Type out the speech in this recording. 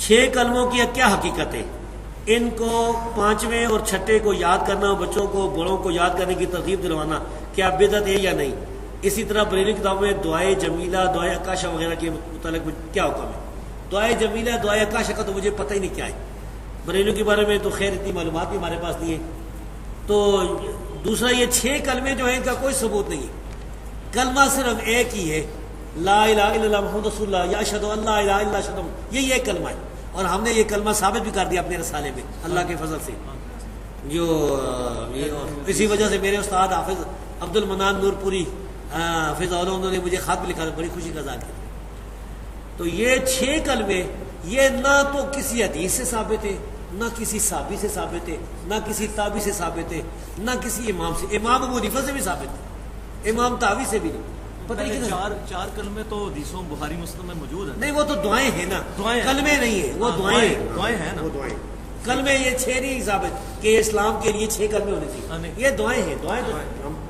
6 کلموں کی کیا حقیقت ہے؟ ان کو 5ویں اور 6ٹے کو یاد کرنا، بچوں کو بڑوں کو یاد کرنے کی ترغیب دلوانا کیا بدعت ہے یا نہیں؟ اسی طرح بریلوی کتابوں میں دعائے جمیلہ، دعائے اکاشا وغیرہ کے متعلق کیا حکم ہے؟ دعائے جمیلہ، دعائے اکاشا کا تو مجھے پتہ ہی نہیں کیا ہے، بریلوی کے بارے میں تو خیر اتنی معلومات بھی ہمارے پاس نہیں ہے۔ تو دوسرا یہ 6 کلمے جو ہیں ان کا کوئی ثبوت نہیں ہے، کلمہ صرف ایک ہی ہے، لا الہ الا اللہ محمد رسول اللہ، یا اشہد ان لا الہ الا اللہ اشہد، یہ ایک کلمہ ہے، اور ہم نے یہ کلمہ ثابت بھی کر دیا اپنے رسالے میں اللہ کے فضل سے۔ جو اسی وجہ سے میرے استاد حافظ عبد المنان نور پوری حافظ اللہ، انہوں نے مجھے خط بھی لکھا، بڑی خوشی کا اظہار کیا۔ تو یہ 6 کلمے یہ نہ تو کسی حدیث سے ثابت ہے، نہ کسی صحابی سے ثابت ہے، نہ کسی تابعی سے ثابت ہے، نہ کسی امام سے، امام ابو حنیفہ سے بھی ثابت ہے، امام تابعی سے بھی نہیں۔ پتہ نہیں چار کلمے تو حدیثوں بخاری مسلم میں موجود ہیں۔ نہیں، وہ تو دعائیں ہیں نا، دعائیں کلمے نہیں ہیں، وہ دعائیں ہیں نا، وہ دعائیں۔ کلمے یہ 6 نہیں ثابت کہ اسلام کے لیے 6 کلمے ہونے چاہیے، یہ دعائیں ہیں، دعائیں تو